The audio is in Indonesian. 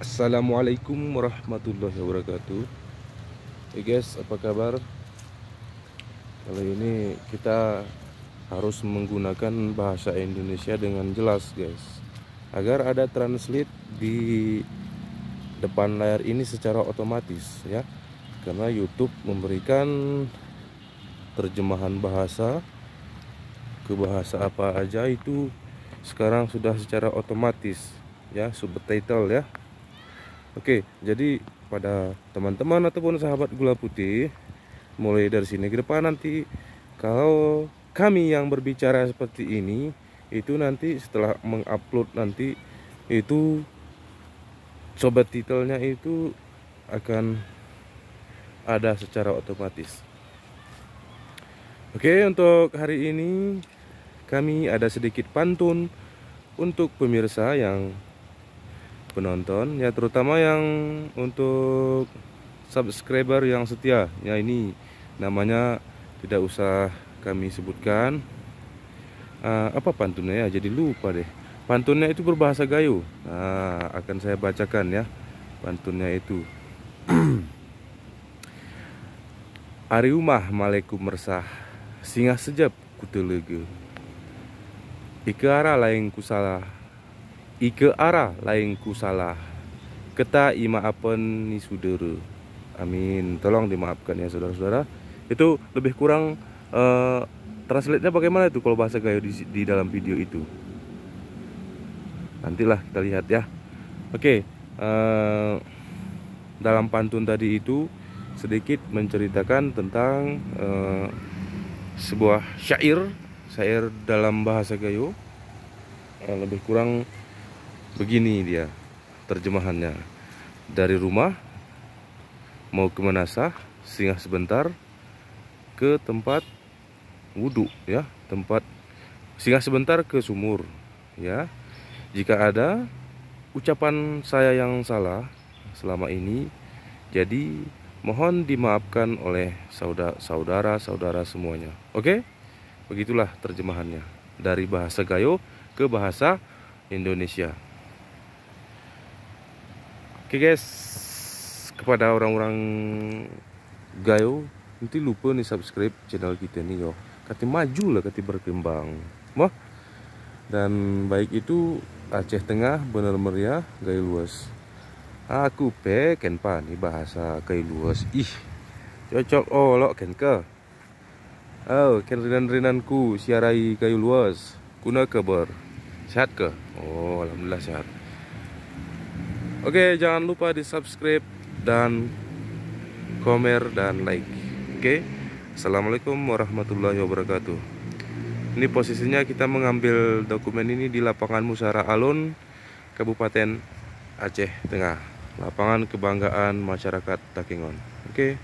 Assalamualaikum warahmatullahi wabarakatuh. Hey guys, apa kabar? Kali ini kita harus menggunakan bahasa Indonesia dengan jelas guys, agar ada translate di depan layar ini secara otomatis ya. Karena YouTube memberikan terjemahan bahasa ke bahasa apa aja itu sekarang sudah secara otomatis ya, subtitle ya. Oke, jadi pada teman-teman ataupun sahabat gula putih, mulai dari sini ke depan nanti kalau kami yang berbicara seperti ini, itu nanti setelah mengupload nanti itu sobat titelnya itu akan ada secara otomatis. Oke, untuk hari ini kami ada sedikit pantun untuk pemirsa yang penonton ya, terutama yang untuk subscriber yang setia ya. Ini namanya tidak usah kami sebutkan apa pantunnya ya, jadi lupa deh. Pantunnya itu berbahasa Gayo. Nah, akan saya bacakan ya pantunnya itu. Ari umah maleku mersah, singgah sejap kutelege. Ike arah lain kusalah, ike arah lain kusalah. Keta imaapen ni saudara. Amin. Tolong dimaafkan ya saudara-saudara. Itu lebih kurang translate-nya bagaimana itu kalau bahasa Gayo di dalam video itu. Nantilah kita lihat ya. Oke, dalam pantun tadi itu sedikit menceritakan tentang sebuah syair dalam bahasa Gayo. Lebih kurang begini dia terjemahannya. Dari rumah mau ke Manasah, singgah sebentar ke tempat wudhu ya, singgah sebentar ke sumur ya. Jika ada ucapan saya yang salah selama ini, jadi mohon dimaafkan oleh saudara-saudara semuanya. Oke? Begitulah terjemahannya dari bahasa Gayo ke bahasa Indonesia. Oke guys, kepada orang-orang Gayo, nanti lupa nih subscribe channel kita nih yo. Kati maju lah, kati berkembang. Mah. Dan baik itu Aceh Tengah bener meriah Gayo luas. Aku ken pa nih bahasa Gayo luas. Ih, cocok olok ken ke. Oh, ken rinan-rinanku siarai Gayo luas. Kuna kabar? Sehat ke? Oh, alhamdulillah sehat. Oke, jangan lupa di subscribe dan komen dan like. Oke, assalamualaikum warahmatullahi wabarakatuh. Ini posisinya kita mengambil dokumen ini di lapangan Musara Alun, Kabupaten Aceh Tengah, lapangan kebanggaan masyarakat Takengon. Oke.